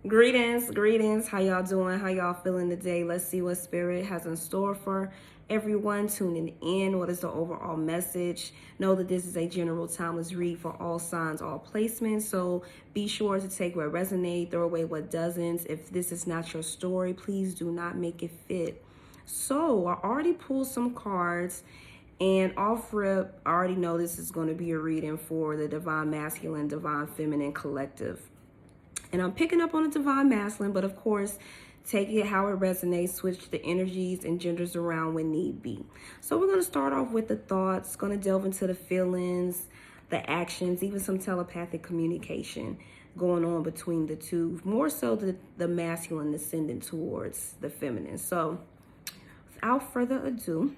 Greetings. How y'all doing? How y'all feeling today? Let's see what Spirit has in store for everyone tuning in. What is the overall message? Know that this is a general timeless read for all signs, all placements. So be sure to take what resonates, throw away what doesn't. If this is not your story, please do not make it fit. So I already pulled some cards. And off rip, I already know this is going to be a reading for the Divine Masculine, Divine Feminine Collective. And I'm picking up on the Divine Masculine, but of course, take it how it resonates, switch the energies and genders around when need be. So we're going to start off with the thoughts, going to delve into the feelings, the actions, even some telepathic communication going on between the two, more so the masculine ascending towards the feminine. So without further ado,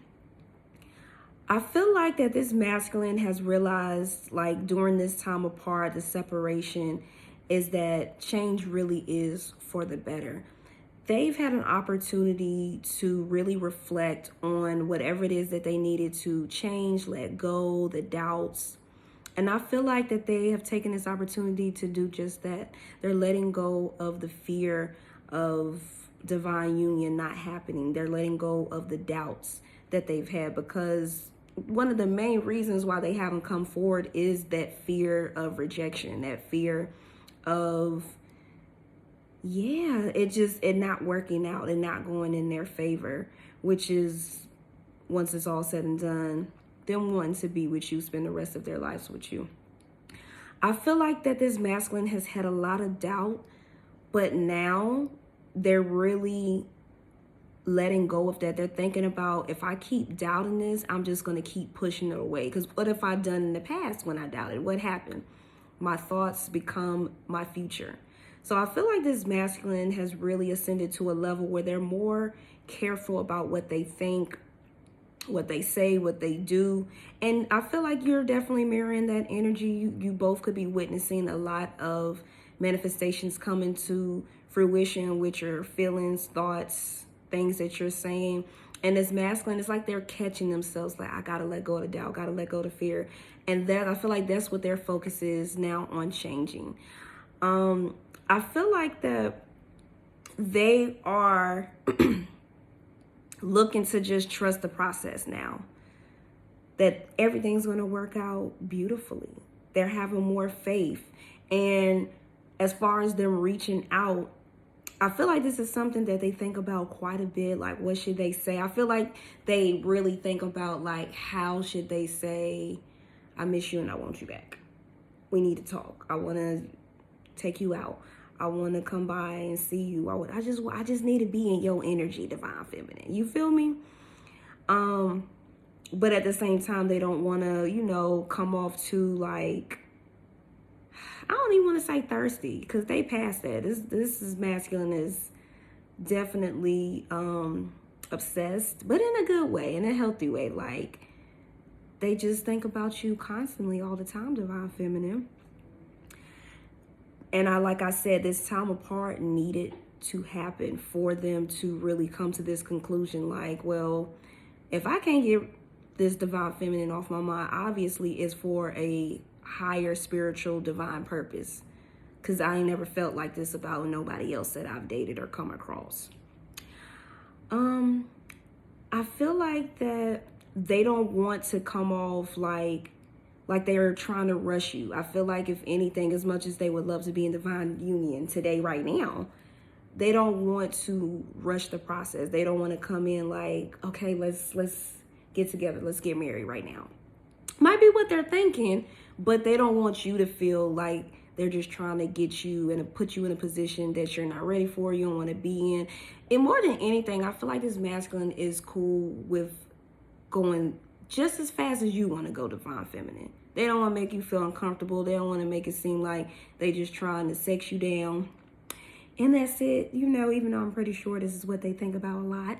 I feel like that this masculine has realized, like during this time apart, the separation is that change really is for the better. They've had an opportunity to really reflect on whatever it is that they needed to change, let go, the doubts. And I feel like that they have taken this opportunity to do just that. They're letting go of the fear of divine union not happening. They're letting go of the doubts that they've had, because one of the main reasons why they haven't come forward is that fear of rejection, that fear of it not working out and not going in their favor, which is, once it's all said and done, them wanting to be with you, spend the rest of their lives with you. I feel like that this masculine has had a lot of doubt, but now they're really letting go of that. They're thinking about, if I keep doubting this, I'm just going to keep pushing it away. Because what have I done in the past when I doubted? What happened? My thoughts become my future. So I feel like this masculine has really ascended to a level where they're more careful about what they think, what they say, what they do. And I feel like you're definitely mirroring that energy. You both could be witnessing a lot of manifestations coming to fruition with your feelings, thoughts, things that you're saying. And this masculine, it's like they're catching themselves, like, I gotta let go of the doubt, gotta let go of the fear. And that, I feel like that's what their focus is now on changing. I feel like that they are looking to just trust the process now, that everything's going to work out beautifully. They're having more faith. And as far as them reaching out, I feel like this is something that they think about quite a bit. Like, what should they say? I feel like they really think about, like, how should they say, I miss you and I want you back. We need to talk. I want to take you out. I want to come by and see you. I just need to be in your energy, divine feminine. You feel me? But at the same time, they don't want to, come off too, like, I don't even want to say thirsty, because they passed that. This is masculine, is definitely obsessed, but in a good way, in a healthy way. Like, they just think about you constantly, all the time, divine feminine. And like I said, this time apart needed to happen for them to really come to this conclusion. Like, well, if I can't get this divine feminine off my mind, obviously it's for a higher spiritual divine purpose, because I ain't never felt like this about nobody else that I've dated or come across. I feel like that they don't want to come off like they're trying to rush you. I feel like, if anything, as much as they would love to be in divine union today, right now, they don't want to rush the process. They don't want to come in like, okay, let's get together, let's get married right now. Might be what they're thinking, but they don't want you to feel like they're just trying to get you and put you in a position that you're not ready for, you don't want to be in. And more than anything, I feel like this masculine is cool with going just as fast as you want to go, divine feminine. They don't want to make you feel uncomfortable. They don't want to make it seem like they just trying to sex you down. And that's it. Even though I'm pretty sure this is what they think about a lot,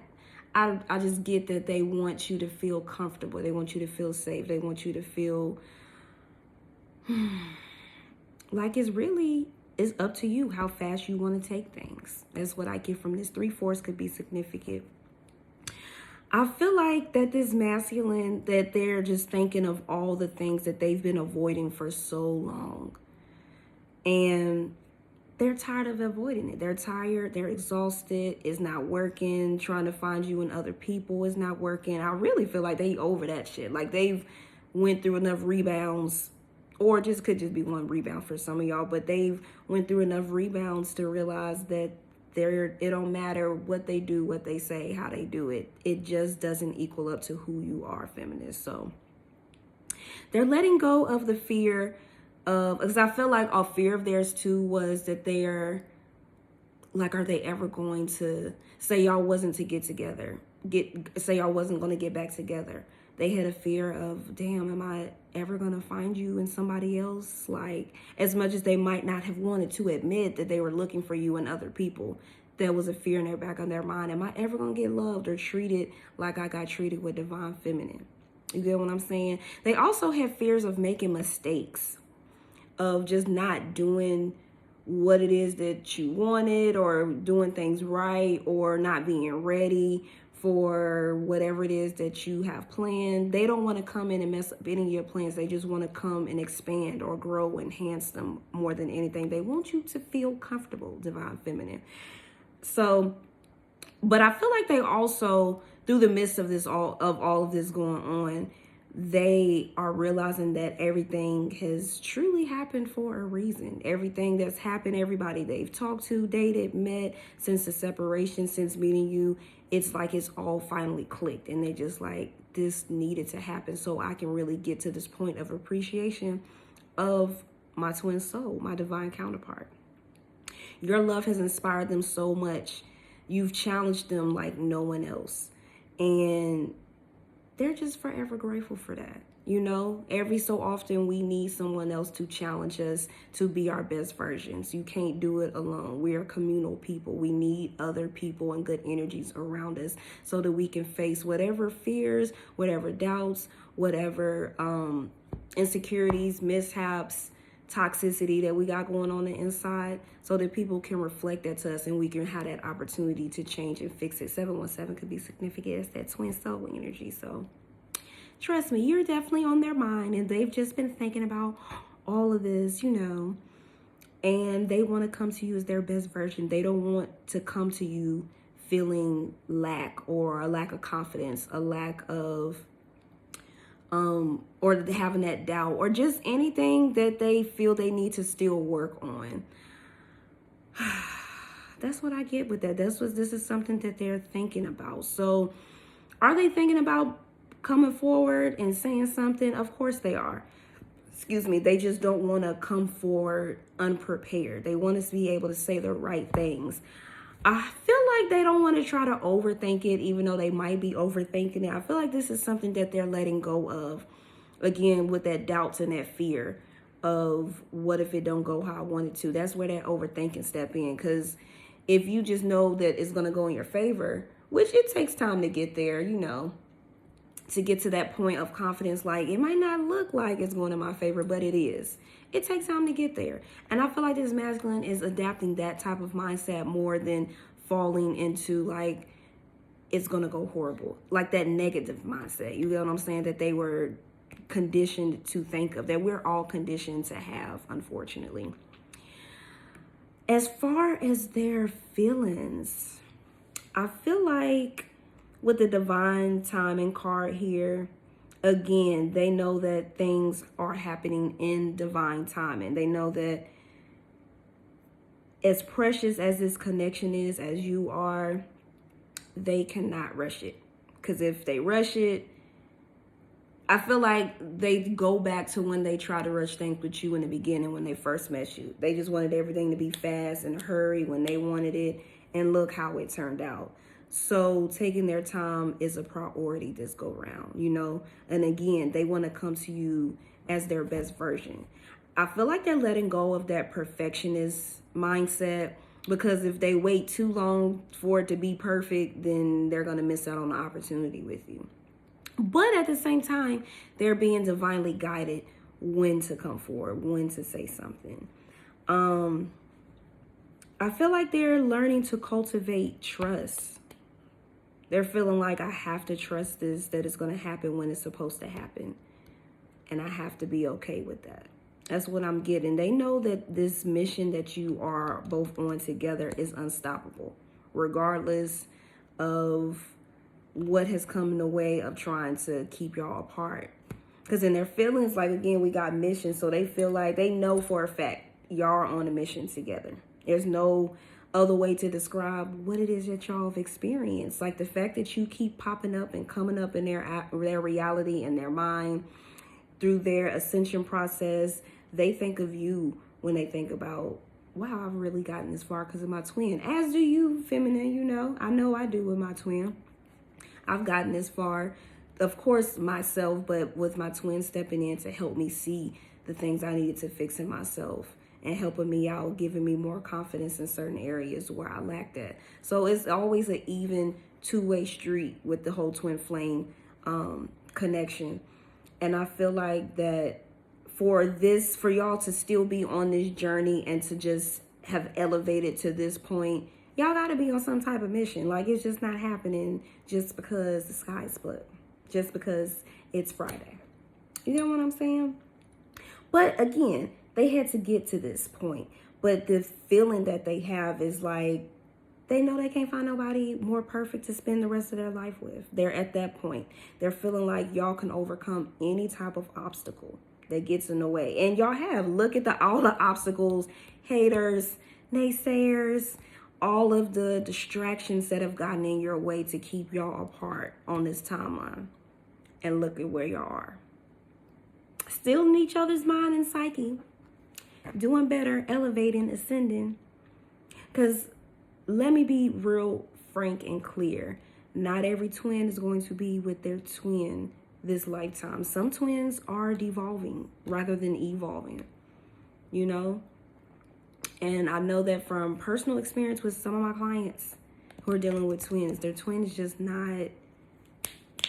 I just get that they want you to feel comfortable. They want you to feel safe. They want you to feel like it's up to you how fast you want to take things. That's what I get from this. 3/4 could be significant. I feel like that this masculine, that they're just thinking of all the things that they've been avoiding for so long. And they're tired of avoiding it. They're tired, they're exhausted, it's not working, trying to find you in other people is not working. I really feel like they over that shit. Like they've went through enough rebounds, or just could just be one rebound for some of y'all, but they've went through enough rebounds to realize that it don't matter what they do, what they say, how they do it. It just doesn't equal up to who you are, feminist. So they're letting go of the fear of, because I feel like a fear of theirs too was that they're like, are they ever going to say y'all wasn't to get together? Say y'all wasn't going to get back together. They had a fear of, damn, am I ever going to find you in somebody else? Like, as much as they might not have wanted to admit that they were looking for you in other people, there was a fear in their back of their mind. Am I ever going to get loved or treated like I got treated with divine feminine? You get what I'm saying? They also have fears of making mistakes, of just not doing what it is that you wanted, or doing things right, or not being ready for whatever it is that you have planned. They don't want to come in and mess up any of your plans. They just want to come and expand or grow, enhance them more than anything. They want you to feel comfortable, divine feminine. So, but I feel like they also, through the midst of all of this going on, they are realizing that everything has truly happened for a reason. Everything that's happened, everybody they've talked to, dated, met, since the separation, since meeting you, it's like it's all finally clicked. And they just like, this needed to happen so I can really get to this point of appreciation of my twin soul, my divine counterpart. Your love has inspired them so much. You've challenged them like no one else. And they're just forever grateful for that. You know, every so often we need someone else to challenge us to be our best versions. You can't do it alone. We are communal people. We need other people and good energies around us so that we can face whatever fears, whatever doubts, whatever insecurities, mishaps, toxicity that we got going on the inside, so that people can reflect that to us and we can have that opportunity to change and fix it. 717 could be significant as that twin soul energy. So trust me, you're definitely on their mind, and they've just been thinking about all of this, you know, and they want to come to you as their best version. They don't want to come to you feeling lack, or a lack of confidence, a lack of or having that doubt, or just anything that they feel they need to still work on. That's what I get with that. This is something that they're thinking about. So are they thinking about coming forward and saying something? Of course they are. Excuse me. They just don't want to come forward unprepared. They want us to be able to say the right things. I feel like they don't want to try to overthink it, even though they might be overthinking it. I feel like this is something that they're letting go of. Again, with that doubts and that fear of what if it don't go how I want it to. That's where that overthinking step in. Because if you just know that it's going to go in your favor, which it takes time to get there, you know, to get to that point of confidence. Like, it might not look like it's going in my favor, but it is. It takes time to get there. And I feel like this masculine is adapting that type of mindset more than falling into like, it's going to go horrible. Like that negative mindset. You know what I'm saying? That they were conditioned to think of, that we're all conditioned to have, unfortunately. As far as their feelings, I feel like with the divine timing card here, again, they know that things are happening in divine timing. They know that as precious as this connection is, as you are, they cannot rush it. Because if they rush it, I feel like they go back to when they try to rush things with you in the beginning, when they first met you. They just wanted everything to be fast and hurry when they wanted it. And look how it turned out. So taking their time is a priority this go round, you know. And again, they want to come to you as their best version. I feel like they're letting go of that perfectionist mindset, because if they wait too long for it to be perfect, then they're going to miss out on the opportunity with you. But at the same time, they're being divinely guided when to come forward, when to say something. I feel like they're learning to cultivate trust. They're feeling like, I have to trust this, that it's going to happen when it's supposed to happen. And I have to be okay with that. That's what I'm getting. They know that this mission that you are both on together is unstoppable, regardless of what has come in the way of trying to keep y'all apart. Because in their feelings, like, again, we got mission, so they feel like they know for a fact y'all are on a mission together. There's no other way to describe what it is that y'all have experienced. Like, the fact that you keep popping up and coming up in their reality and their mind through their ascension process. They think of you when they think about, wow, I've really gotten this far because of my twin. As do you, feminine, you know. I know I do with my twin. I've gotten this far, of course, myself, but with my twin stepping in to help me see the things I needed to fix in myself and helping me out, giving me more confidence in certain areas where I lacked that. So it's always an even two-way street with the whole twin flame connection. And I feel like that for y'all to still be on this journey and to just have elevated to this point, y'all got to be on some type of mission. Like, it's just not happening just because the sky split, just because it's Friday. You know what I'm saying? But again, they had to get to this point. But the feeling that they have is like, they know they can't find nobody more perfect to spend the rest of their life with. They're at that point. They're feeling like y'all can overcome any type of obstacle that gets in the way. And y'all have. Look at all the obstacles, haters, naysayers, all of the distractions that have gotten in your way to keep y'all apart on this timeline. And look at where y'all are. Still in each other's mind and psyche. Doing better, elevating, ascending. Because let me be real frank and clear. Not every twin is going to be with their twin this lifetime. Some twins are devolving rather than evolving, you know? And I know that from personal experience with some of my clients who are dealing with twins. Their twins just they're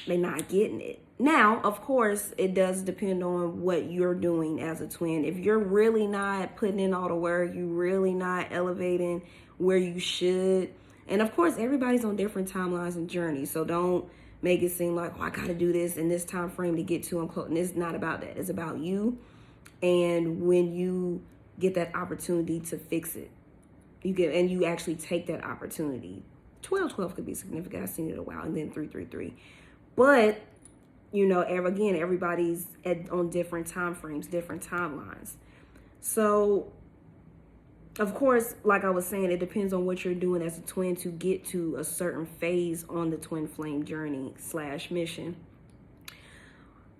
not getting it. Now, of course, it does depend on what you're doing as a twin. If you're really not putting in all the work, you're really not elevating where you should. And of course, everybody's on different timelines and journeys. So don't make it seem like, oh, I got to do this in this time frame to get to unquote. And it's not about that. It's about you. And when you get that opportunity to fix it, you actually take that opportunity. 12-12 could be significant. I've seen it a while. And then 3-3-3. But, you know, again, everybody's on different time frames, different timelines. So, of course, like I was saying, it depends on what you're doing as a twin to get to a certain phase on the twin flame journey / mission.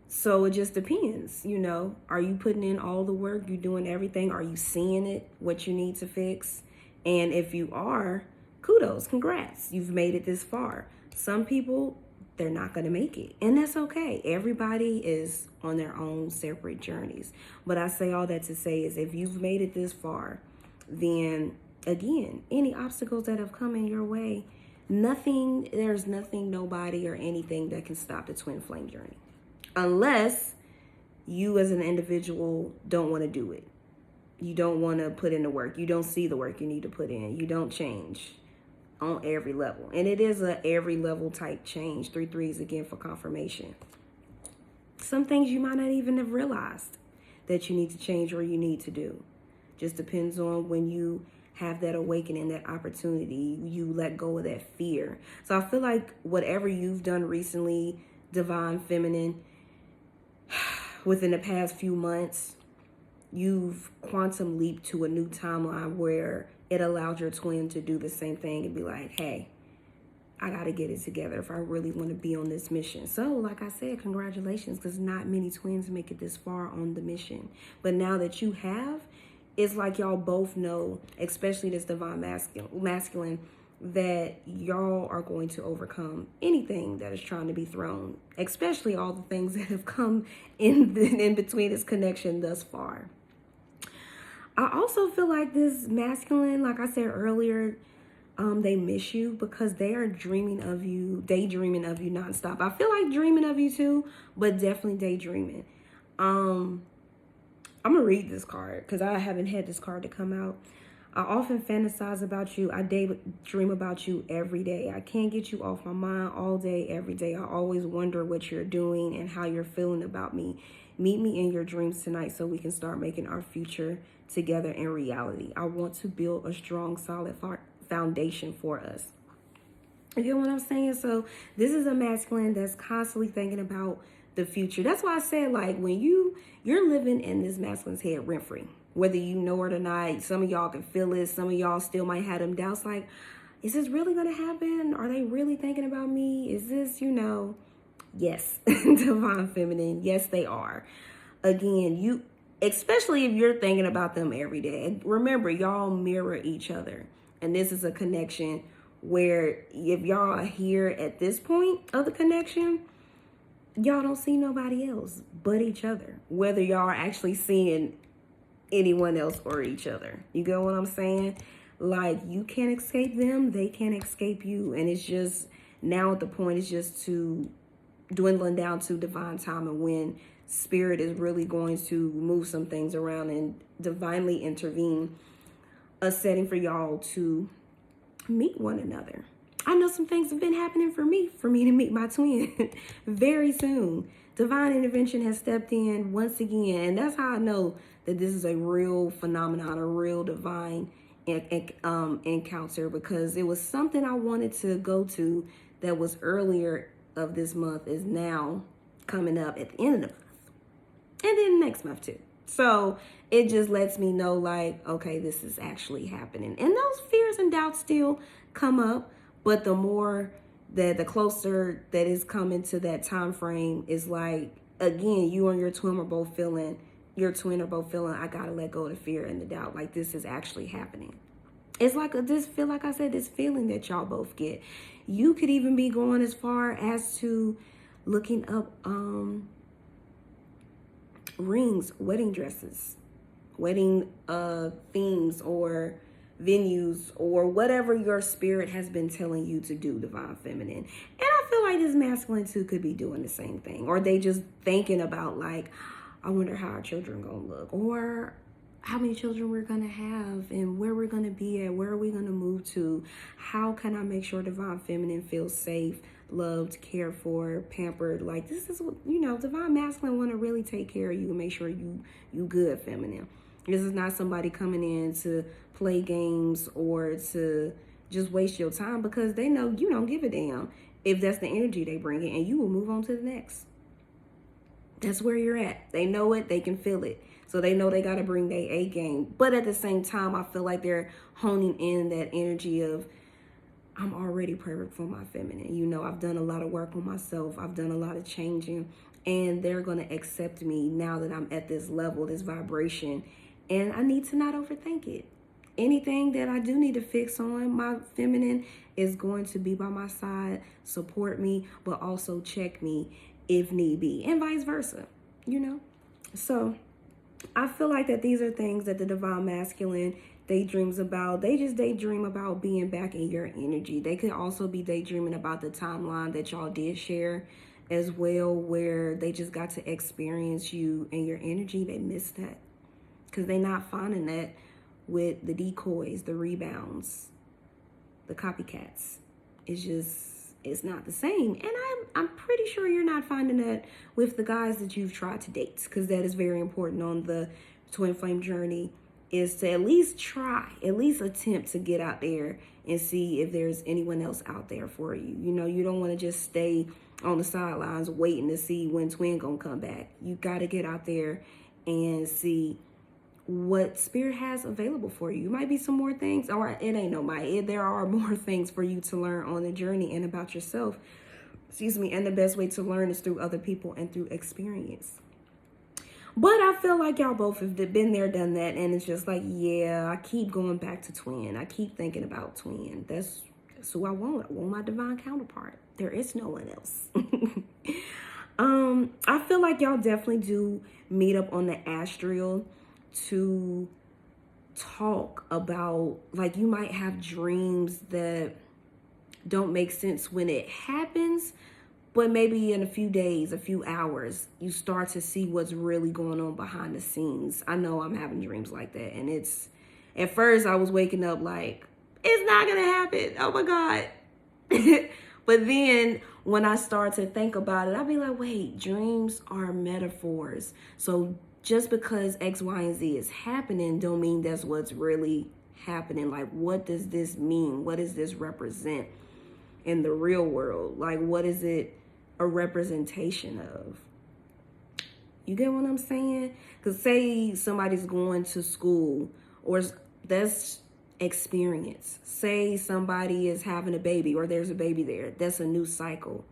So it just depends, you know. Are you putting in all the work? You doing everything? Are you seeing it, what you need to fix? And if you are, kudos, congrats. You've made it this far. Some people, they're not going to make it. And that's okay. Everybody is on their own separate journeys. But I say all that to say is if you've made it this far, then again, any obstacles that have come in your way, there's nothing, nobody, or anything that can stop the twin flame journey. Unless you as an individual don't want to do it. You don't want to put in the work. You don't see the work you need to put in. You don't change on every level. And it is a every level type change. 3-3s again for confirmation. Some things you might not even have realized that you need to change or you need to do. Just depends on when you have that awakening, that opportunity, you let go of that fear. So I feel like whatever you've done recently, divine feminine, within the past few months, you've quantum leaped to a new timeline where it allowed your twin to do the same thing and be like, hey, I got to get it together if I really want to be on this mission. So, like I said, congratulations, because not many twins make it this far on the mission. But now that you have, it's like y'all both know, especially this divine masculine, that y'all are going to overcome anything that is trying to be thrown, especially all the things that have come in between this connection thus far. I also feel like this masculine, like I said earlier, they miss you because they are dreaming of you, daydreaming of you nonstop. I feel like dreaming of you too, but definitely daydreaming. I'm gonna read this card because I haven't had this card to come out. I often fantasize about you. I daydream about you every day. I can't get you off my mind all day, every day. I always wonder what you're doing and how you're feeling about me. Meet me in your dreams tonight so we can start making our future together in reality. I want to build a strong, solid foundation for us. You get what I'm saying? So this is a masculine that's constantly thinking about the future. That's why I said, like, when you're living in this masculine's head rent free, whether you know it or not. Some of y'all can feel it. Some of y'all still might have them doubts, like, is this really gonna happen? Are they really thinking about me? Is this, yes, divine feminine, yes they are. Again, especially if you're thinking about them every day. And remember, y'all mirror each other, and this is a connection where if y'all are here at this point of the connection, y'all don't see nobody else but each other, whether y'all are actually seeing anyone else or each other. You get what I'm saying? Like, you can't escape them, they can't escape you. And it's just, now at the point, it's just to dwindling down to divine time, and when spirit is really going to move some things around and divinely intervene, a setting for y'all to meet one another. I know some things have been happening for me to meet my twin very soon. Divine intervention has stepped in once again, and that's how I know that this is a real phenomenon, a real divine encounter, because it was something I wanted to go to that was earlier of this month, is now coming up at the end of the month, and then next month too. So it just lets me know, like, okay, this is actually happening. And those fears and doubts still come up, but the more that, the closer that is coming to that time frame, is like, again, you and your twin are both feeling, I gotta let go of the fear and the doubt. Like, this is actually happening. It's like this feeling that y'all both get. You could even be going as far as to looking up rings, wedding dresses, wedding themes or venues, or whatever your spirit has been telling you to do, divine feminine. And I feel like this masculine too could be doing the same thing, or they just thinking about, like, I wonder how our children gonna look, or how many children we're gonna have, and where we're gonna be at, where are we gonna move to, how can I make sure divine feminine feels safe, loved, cared for, pampered. Like, this is what, divine masculine want to really take care of you and make sure you good, feminine. This is not somebody coming in to play games or to just waste your time, because they know you don't give a damn if that's the energy they bring in, and you will move on to the next. That's where you're at. They know it, they can feel it. So they know they got to bring their A game. But at the same time, I feel like they're honing in that energy of, I'm already perfect for my feminine. I've done a lot of work on myself. I've done a lot of changing, and they're going to accept me now that I'm at this level, this vibration, and I need to not overthink it. Anything that I do need to fix on, my feminine is going to be by my side, support me, but also check me if need be, and vice versa, So I feel like that these are things that the divine masculine daydreams about. They just daydream about being back in your energy. They could also be daydreaming about the timeline that y'all did share as well, where they just got to experience you and your energy. They missed that because they're not finding that with the decoys, the rebounds, the copycats. It's not the same. And I'm pretty sure you're not finding that with the guys that you've tried to date, because that is very important on the twin flame journey, is to at least attempt to get out there and see if there's anyone else out there for you. You don't want to just stay on the sidelines waiting to see when twin gonna come back. You got to get out there and see what spirit has available for you. Might be some more things, or it ain't no might. There are more things for you to learn on the journey and about yourself. And the best way to learn is through other people and through experience. But I feel like y'all both have been there, done that, and it's just like, yeah, I keep going back to twin. I keep thinking about twin. That's who I want. I want my divine counterpart. There is no one else. I feel like y'all definitely do meet up on the astral to talk about, like, you might have dreams that don't make sense when it happens, but maybe in a few days, a few hours, you start to see what's really going on behind the scenes. I know I'm having dreams like that, and at first I was waking up like, it's not gonna happen, oh my God. But then when I start to think about it, I'll be like, wait, dreams are metaphors. So just because X, Y, and Z is happening don't mean that's what's really happening. Like, what does this mean? What does this represent in the real world? Like, what is it a representation of? You get what I'm saying? Because say somebody's going to school, or that's experience. Say somebody is having a baby, or there's a baby there. That's a new cycle.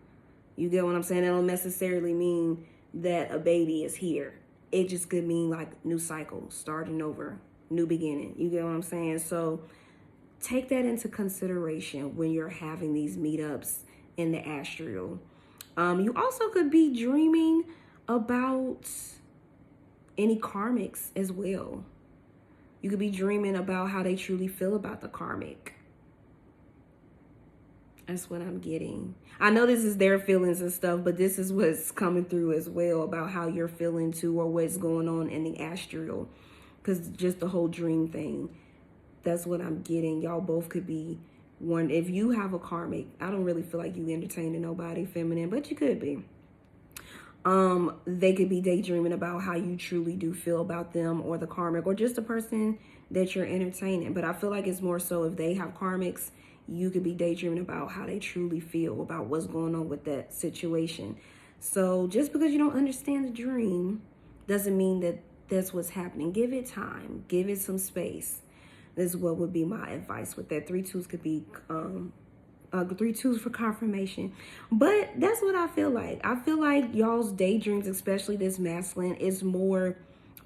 You get what I'm saying? It don't necessarily mean that a baby is here. It just could mean like new cycle, starting over, new beginning. You get what I'm saying? So take that into consideration when you're having these meetups in the astral. You also could be dreaming about any karmics as well. You could be dreaming about how they truly feel about the karmic. That's what I'm getting. I know this is their feelings and stuff, but this is what's coming through as well about how you're feeling too, or what's going on in the astral. Because just the whole dream thing, that's what I'm getting. Y'all both could be one. If you have a karmic, I don't really feel like you entertaining nobody feminine, but you could be. They could be daydreaming about how you truly do feel about them, or the karmic, or just the person that you're entertaining. But I feel like it's more so if they have karmics, you could be daydreaming about how they truly feel about what's going on with that situation. So just because you don't understand the dream doesn't mean that that's what's happening. Give it time. Give it some space. This is what would be my advice with that. 3 2s could be 3 2s for confirmation. But that's what I feel like. I feel like y'all's daydreams, especially this masculine, is more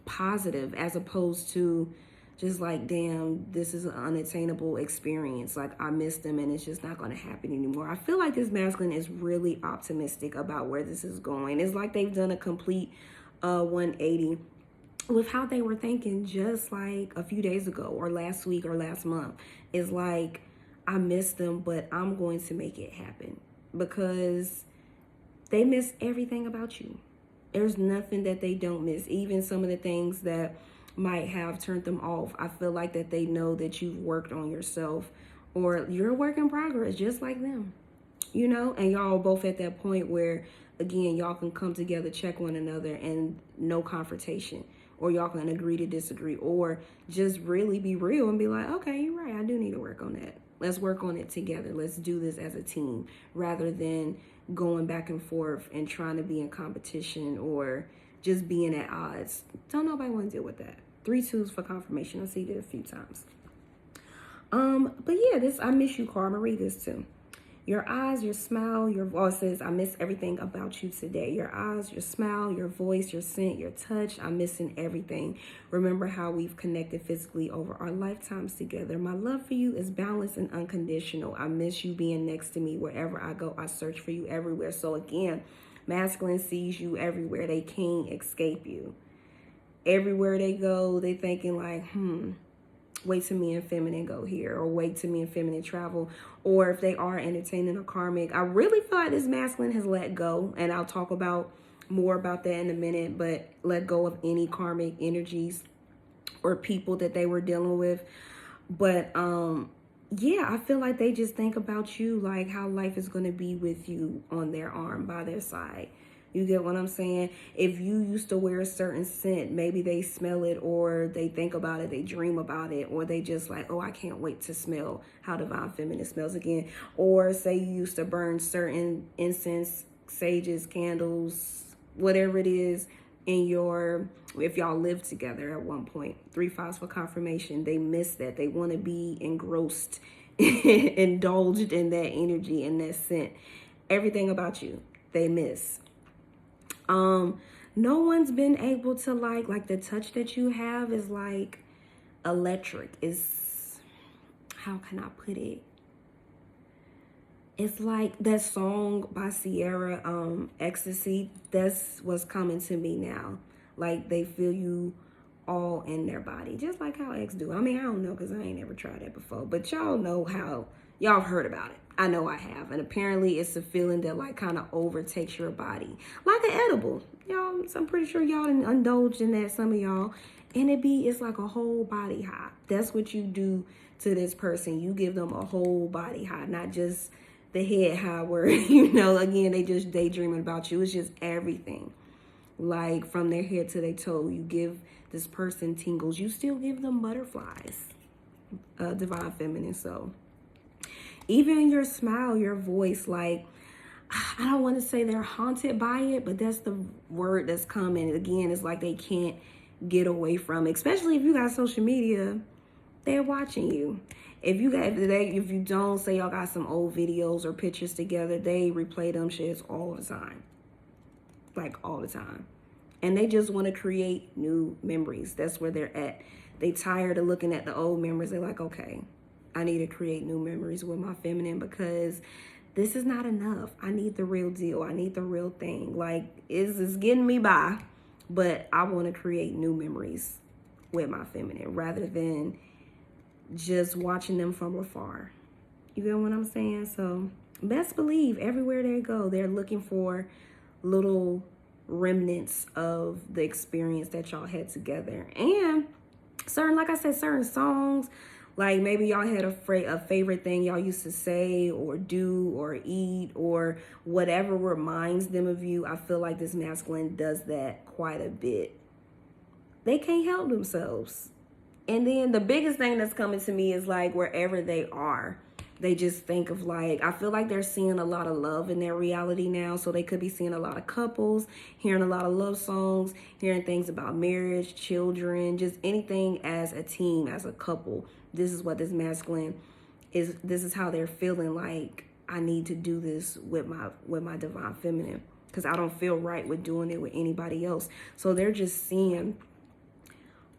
positive as opposed to just like, damn, this is an unattainable experience. Like, I miss them and it's just not going to happen anymore. I feel like this masculine is really optimistic about where this is going. It's like they've done a complete 180 with how they were thinking just like a few days ago, or last week, or last month. It's like, I miss them, but I'm going to make it happen, because they miss everything about you. There's nothing that they don't miss. Even some of the things that might have turned them off, I feel like that they know that you've worked on yourself, or you're a work in progress just like them, you know. And y'all both at that point where, again, y'all can come together, check one another, and no confrontation, or y'all can agree to disagree, or just really be real and be like, okay, you're right, I do need to work on that. Let's work on it together. Let's do this as a team, rather than going back and forth and trying to be in competition or just being at odds. Don't nobody want to deal with that. 3 2s for confirmation. I see that a few times. But yeah, this I miss you, Carl. I'm gonna read this too. Your eyes, your smile, your voice says, I miss everything about you today. Your eyes, your smile, your voice, your scent, your touch. I'm missing everything. Remember how we've connected physically over our lifetimes together. My love for you is balanced and unconditional. I miss you being next to me wherever I go. I search for you everywhere. So again, masculine sees you everywhere. They can't escape you. Everywhere they go, they thinking like, wait till me and feminine go here, or wait till me and feminine travel. Or if they are entertaining a karmic, I really feel like this masculine has let go, and I'll talk about more about that in a minute, but let go of any karmic energies or people that they were dealing with. But yeah, I feel like they just think about you, like how life is going to be with you on their arm, by their side. You get what I'm saying? If you used to wear a certain scent, maybe they smell it, or they think about it, they dream about it, or they just like, oh, I can't wait to smell how Divine Feminine smells again. Or say you used to burn certain incense, sages, candles, whatever it is in your, if y'all lived together at one point. 3 5s for confirmation. They miss that. They want to be engrossed, indulged in that energy and that scent. Everything about you, they miss. No one's been able to like the touch that you have is like electric. Is, how can I put it? It's like that song by Sierra, Ecstasy. That's what's coming to me now. Like they feel you all in their body, just like how X do. I mean, I don't know, because I ain't never tried that before, but y'all know how, y'all have heard about it. I know I have. And apparently it's a feeling that like kind of overtakes your body. Like an edible. Y'all, I'm pretty sure y'all indulged in that, some of y'all. And it's like a whole body high. That's what you do to this person. You give them a whole body high, not just the head high where, you know, again, they just daydreaming about you. It's just everything. Like from their head to their toe, you give this person tingles. You still give them butterflies, divine feminine. So even your smile, your voice, like, I don't want to say they're haunted by it, but that's the word that's coming. Again, it's like they can't get away from it. Especially if you got social media, they're watching you. If you don't say y'all got some old videos or pictures together, they replay them shits all the time. Like all the time. And they just want to create new memories. That's where they're at. They tired of looking at the old memories. They're like, okay, I need to create new memories with my feminine because this is not enough. I need the real deal. I need the real thing. Like, it's getting me by, but I want to create new memories with my feminine rather than just watching them from afar. You get what I'm saying? So best believe everywhere they go, they're looking for little remnants of the experience that y'all had together. And certain, like I said, certain songs, like maybe y'all had a favorite thing y'all used to say or do or eat or whatever reminds them of you. I feel like this masculine does that quite a bit. They can't help themselves. And then the biggest thing that's coming to me is like wherever they are, they just think of like, I feel like they're seeing a lot of love in their reality now. So they could be seeing a lot of couples, hearing a lot of love songs, hearing things about marriage, children, just anything as a team, as a couple. This is what this masculine is. This is how they're feeling like, I need to do this with my divine feminine because I don't feel right with doing it with anybody else. So they're just seeing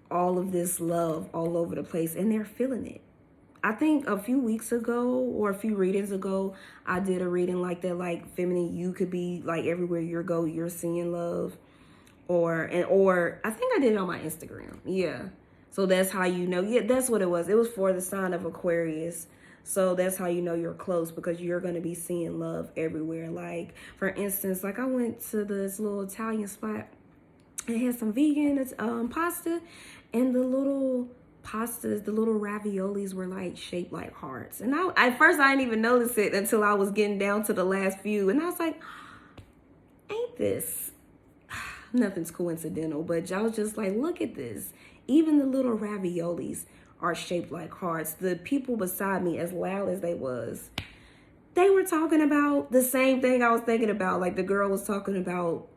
all of this love all over the place and they're feeling it. I think a few weeks ago or a few readings ago, I did a reading like that, like feminine, you could be like everywhere you go, you're seeing love. Or I think I did it on my Instagram. Yeah. So that's how you know. Yeah, that's what it was. It was for the sign of Aquarius. So that's how you know you're close because you're going to be seeing love everywhere. Like, for instance, like I went to this little Italian spot. It had some vegan pasta and the little pastas, the little raviolis were like shaped like hearts. And at first I didn't even notice it until I was getting down to the last few. And I was like, ain't this? Nothing's coincidental, but I was just like, look at this. Even the little raviolis are shaped like hearts. The people beside me, as loud as they were talking about the same thing I was thinking about. Like the girl was talking about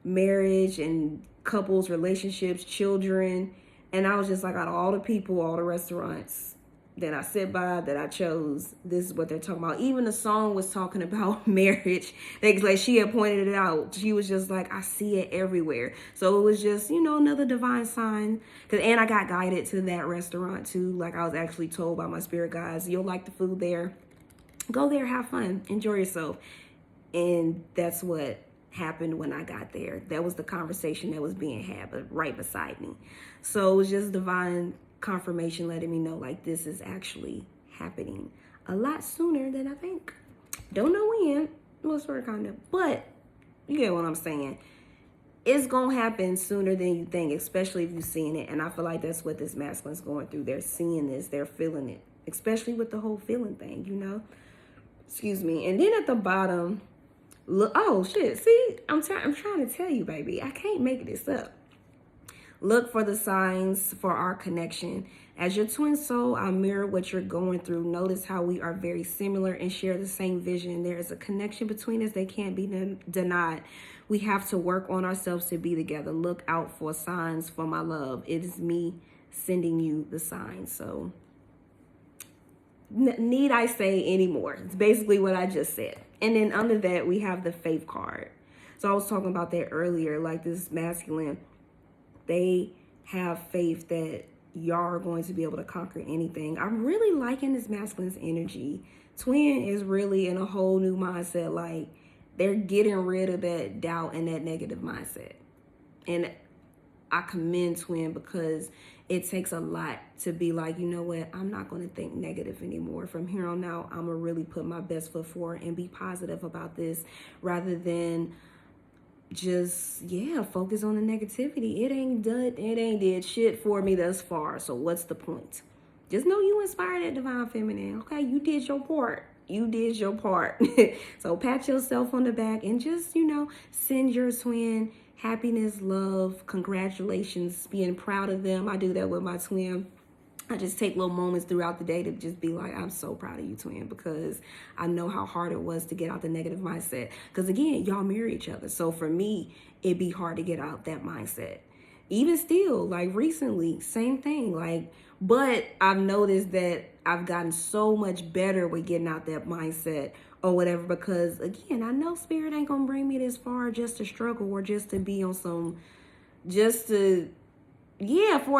marriage and couples, relationships, children. And I was just like, out of all the people, all the restaurants that I sit by, that I chose, this is what they're talking about. Even the song was talking about marriage. Like she had pointed it out. She was just like, I see it everywhere. So it was just, you know, another divine sign. And I got guided to that restaurant too. Like I was actually told by my spirit guides, you'll like the food there. Go there, have fun, enjoy yourself. And that's what happened when I got there. That was the conversation that was being had, but right beside me. So it was just divine confirmation letting me know like this is actually happening a lot sooner than I think. Don't know when, well, sort of kind of, but you get what I'm saying. It's gonna happen sooner than you think, especially if you're seeing it. And I feel like that's what this masculine's going through. They're seeing this, they're feeling it, especially with the whole feeling thing, you know. Excuse me. And then at the bottom, look, oh shit, see, I'm trying to tell you, baby, I can't make this up. Look for the signs for our connection. As your twin soul, I mirror what you're going through. Notice how we are very similar and share the same vision. There is a connection between us that can't be denied. We have to work on ourselves to be together. Look out for signs for my love. It is me sending you the signs. So need I say any more? It's basically what I just said. And then under that, we have the faith card. So I was talking about that earlier, like this masculine, they have faith that y'all are going to be able to conquer anything. I'm really liking this masculine's energy. Twin is really in a whole new mindset. Like they're getting rid of that doubt and that negative mindset. And I commend Twin because it takes a lot to be like, you know what, I'm not going to think negative anymore. From here on out, I'm going to really put my best foot forward and be positive about this rather than just, focus on the negativity. It ain't did shit for me thus far. So what's the point? Just know you inspired that divine feminine. Okay, you did your part. You did your part. So pat yourself on the back and just, send your twin happiness, love, congratulations, being proud of them. I do that with my twin. I just take little moments throughout the day to just be like, I'm so proud of you, twin, because I know how hard it was to get out the negative mindset. Because again, y'all marry each other. So for me, it'd be hard to get out that mindset. Even still, like recently, same thing. But I've noticed that I've gotten so much better with getting out that mindset or whatever, because again, I know spirit ain't gonna bring me this far just to struggle or just to be on for it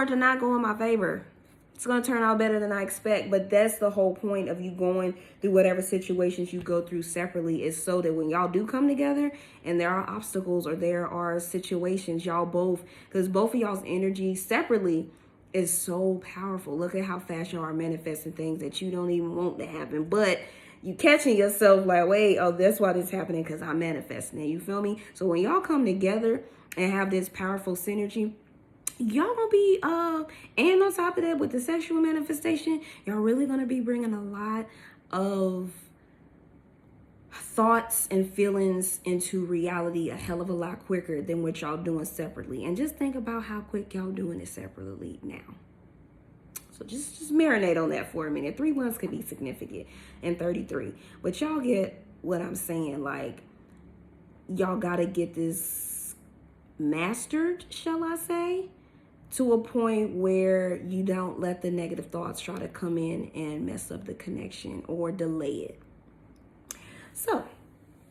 to not go in my favor. It's going to turn out better than I expect. But that's the whole point of you going through whatever situations you go through separately, is so that when y'all do come together and there are obstacles or there are situations, because both of y'all's energy separately is so powerful. Look at how fast y'all are manifesting things that you don't even want to happen. But you catching yourself like, wait, that's why this is happening, because I'm manifesting it. You feel me? So when y'all come together and have this powerful synergy, y'all gonna be and on top of that, with the sexual manifestation, y'all really gonna be bringing a lot of thoughts and feelings into reality a hell of a lot quicker than what y'all doing separately. And just think about how quick y'all doing it separately now. So just marinate on that for a minute. 3 months could be significant, and 33, but y'all get what I'm saying. Like, y'all gotta get this mastered, shall I say, to a point where you don't let the negative thoughts try to come in and mess up the connection or delay it. So,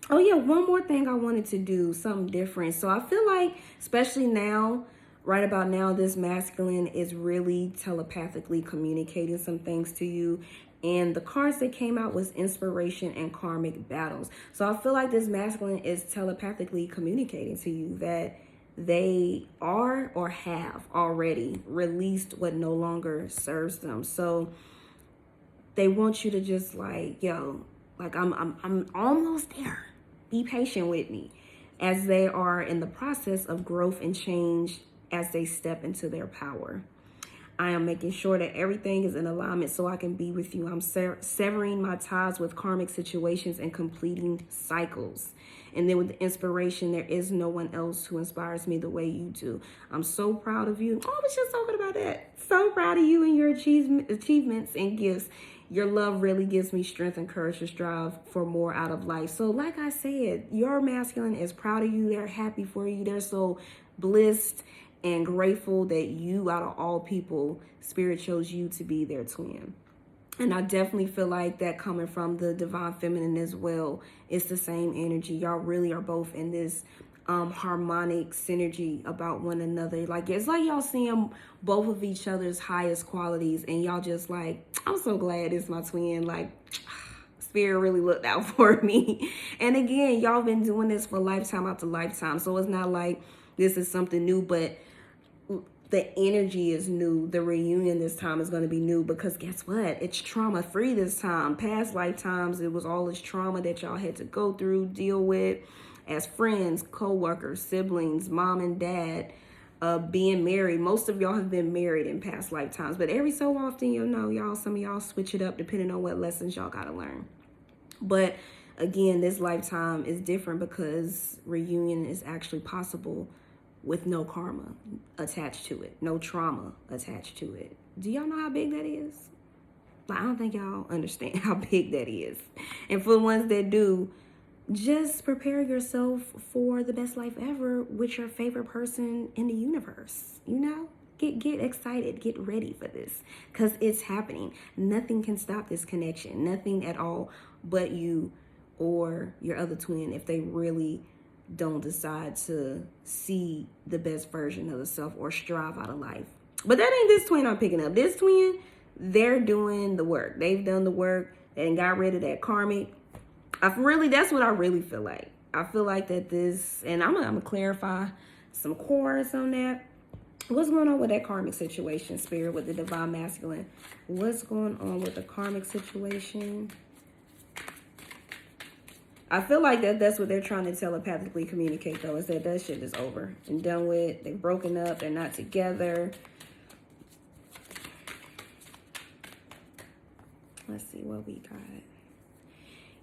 one more thing I wanted to do, something different. So I feel like, especially now, right about now, this masculine is really telepathically communicating some things to you. And the cards that came out was inspiration and karmic battles. So I feel like this masculine is telepathically communicating to you that they are or have already released what no longer serves them. So they want you to just I'm almost there. Be patient with me, as they are in the process of growth and change as they step into their power. I am making sure that everything is in alignment so I can be with you. I'm severing my ties with karmic situations and completing cycles. And then with the inspiration, there is no one else who inspires me the way you do. I'm so proud of you. Oh, I was just talking about that. So proud of you and your achievements and gifts. Your love really gives me strength and courage to strive for more out of life. So like I said, your masculine is proud of you. They're happy for you. They're so blessed and grateful that you, out of all people, spirit chose you to be their twin. And I definitely feel like that coming from the divine feminine as well. It's the same energy. Y'all really are both in this harmonic synergy about one another. Like, it's like y'all seeing both of each other's highest qualities, and y'all just like, I'm so glad it's my twin. Like, spirit really looked out for me. And again, y'all been doing this for lifetime after lifetime. So it's not like this is something new, but the energy is new. The reunion this time is going to be new, because guess what? It's trauma free this time. Past lifetimes, it was all this trauma that y'all had to go through, deal with as friends, co-workers, siblings, mom and dad, being married. Most of y'all have been married in past lifetimes, but every so often, some of y'all switch it up depending on what lessons y'all got to learn. But again, this lifetime is different because reunion is actually possible with no karma attached to it, no trauma attached to it. Do y'all know how big that is? I don't think y'all understand how big that is. And for the ones that do, just prepare yourself for the best life ever with your favorite person in the universe. Get excited, get ready for this, because it's happening. Nothing can stop this connection, nothing at all, but you or your other twin, if they really don't decide to see the best version of themselves or strive out of life. But that ain't this twin I'm picking up. This twin, they're doing the work. They've done the work and got rid of that karmic. That's what I really feel like. I feel like that this, and I'm gonna clarify some chords on that. What's going on with that karmic situation, spirit, with the divine masculine? What's going on with the karmic situation? I feel like that's what they're trying to telepathically communicate, though, is that shit is over and done with. They've broken up. They're not together. Let's see what we got.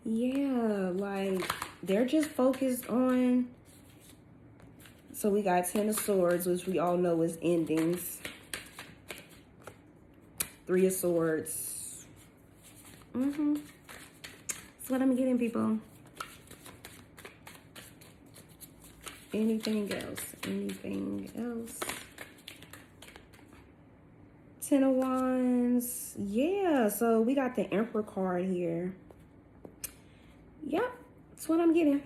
Yeah, like they're just focused on. So we got Ten of Swords, which we all know is endings. Three of Swords. That's what I'm getting, people. Anything else? Anything else? Ten of Wands. Yeah, so we got the Emperor card here. Yep, that's what I'm getting.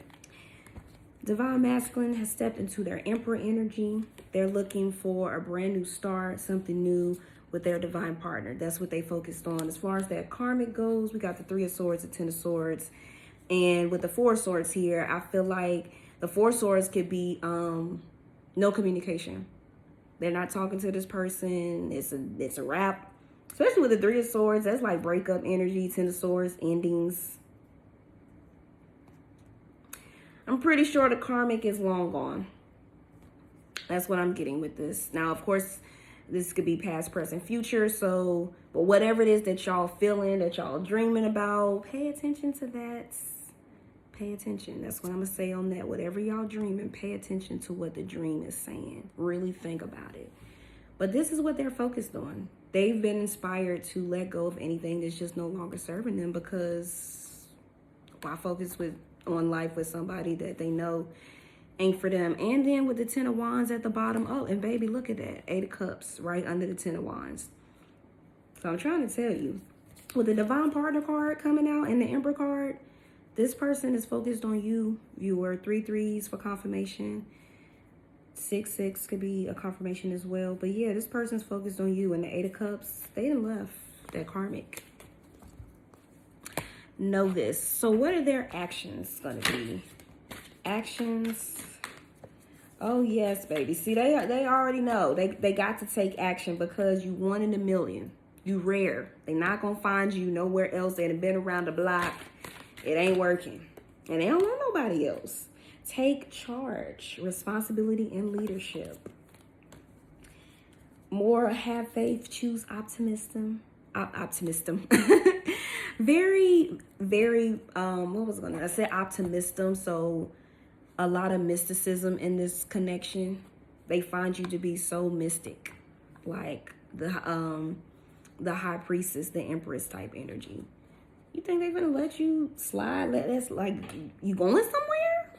Divine Masculine has stepped into their Emperor energy. They're looking for a brand new start, something new with their divine partner. That's what they focused on. As far as that karmic goes, we got the Three of Swords, the Ten of Swords. And with the Four of Swords here, I feel like the Four of Swords could be no communication. They're not talking to this person. It's a wrap. Especially with the Three of Swords, that's like breakup energy. Ten of Swords, endings. I'm pretty sure the karmic is long gone. That's what I'm getting with this. Now, of course, this could be past, present, future. So, but whatever it is that y'all feeling, that y'all dreaming about, pay attention to that. Pay attention. That's what I'm going to say on that. Whatever y'all dreaming, pay attention to what the dream is saying. Really think about it. But this is what they're focused on. They've been inspired to let go of anything that's just no longer serving them, because why focus on life with somebody that they know ain't for them? And then with the Ten of Wands at the bottom. Oh, and baby, look at that. Eight of Cups right under the Ten of Wands. So I'm trying to tell you, with the Divine Partner card coming out and the Emperor card, this person is focused on you, viewer. 3 3s for confirmation. 6 6 could be a confirmation as well. But yeah, this person's focused on you. And the Eight of Cups, they done left that karmic. Know this. So what are their actions going to be? Actions. Oh, yes, baby. See, they already know. They got to take action, because you 1 in a million. You rare. They not going to find you nowhere else. They done been around the block. It ain't working. And they don't want nobody else. Take charge, responsibility, and leadership. More have faith, choose optimism. Optimism. Very, very, what was I said optimism. So a lot of mysticism in this connection. They find you to be so mystic, like the High Priestess, the Empress type energy. You think they're gonna let you slide? That's like, you going somewhere?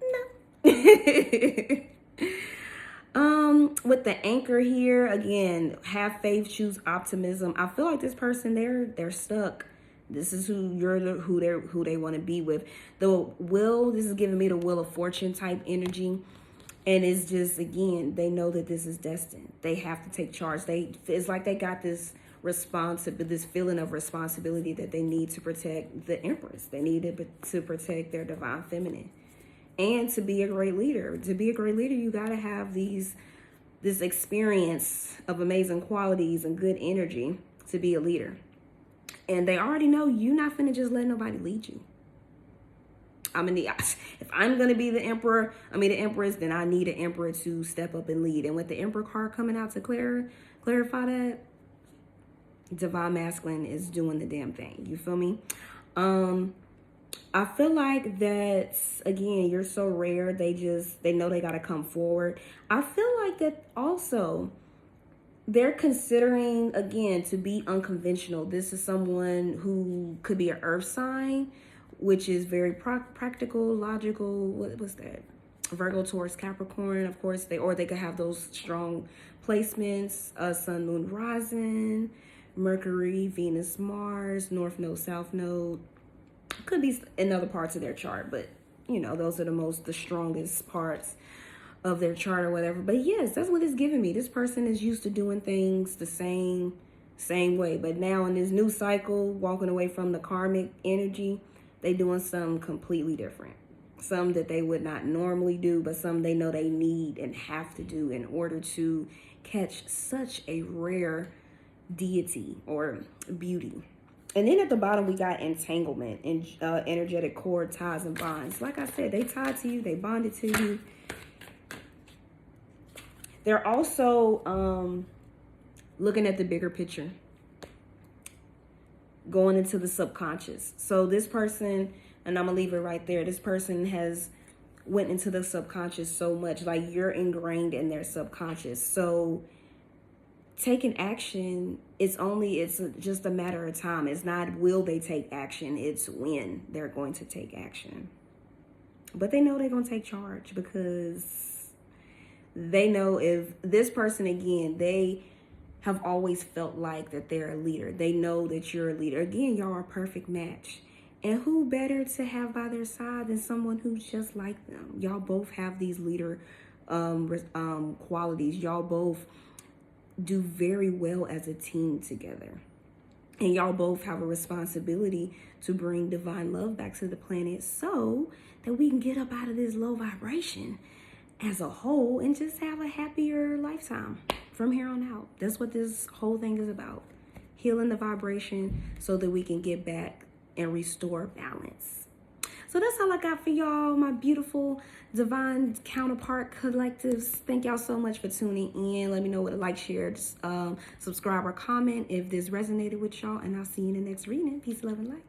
No. With the Anchor here, again, have faith, choose optimism. I feel like this person, they're stuck. This is who they want to be with. The Wheel, this is giving me the Wheel of Fortune type energy. And it's just, again, they know that this is destined. They have to take charge. It's like they got this feeling of responsibility that they need to protect the Empress. They need to protect their divine feminine. And to be a great leader. To be a great leader, you got to have this experience of amazing qualities and good energy to be a leader. And they already know you're not finna just let nobody lead you. If I'm going to be the Empress, then I need an Emperor to step up and lead. And with the Emperor card coming out to clarify that, Divine Masculine is doing the damn thing. You feel me? I feel like that, again, you're so rare. They know they got to come forward. I feel like that also, they're considering, again, to be unconventional. This is someone who could be an earth sign, which is very practical, logical. What's that? Virgo, Taurus, Capricorn. Of course, they could have those strong placements. Sun, Moon, Rising, Mercury, Venus, Mars, North Node, South Node. Could be in other parts of their chart, but those are the strongest parts of their chart or whatever. But yes, that's what it's giving me. This person is used to doing things the same way, but now in this new cycle, walking away from the karmic energy, they doing something completely different. Some that they would not normally do, but some they know they need and have to do in order to catch such a rare deity or beauty. And then at the bottom, we got entanglement and energetic cord, ties, and bonds. Like I said, they tied to you, they bonded to you. They're also looking at the bigger picture. going into the subconscious. So this person, and I'm gonna leave it right there, this person has went into the subconscious so much, like you're ingrained in their subconscious. So taking action, it's just a matter of time. It's not will they take action, it's when they're going to take action. But they know they're going to take charge, because they know if this person, again, they have always felt like that they're a leader. They know that you're a leader. Again, y'all are a perfect match. And who better to have by their side than someone who's just like them? Y'all both have these leader qualities. Y'all both do very well as a team together. And y'all both have a responsibility to bring divine love back to the planet so that we can get up out of this low vibration as a whole and just have a happier lifetime from here on out. That's what this whole thing is about. Healing the vibration so that we can get back and restore balance. So that's all I got for y'all, my beautiful divine counterpart collectives. Thank y'all so much for tuning in. Let me know what to like, share, subscribe, or comment if this resonated with y'all. And I'll see you in the next reading. Peace, love, and light.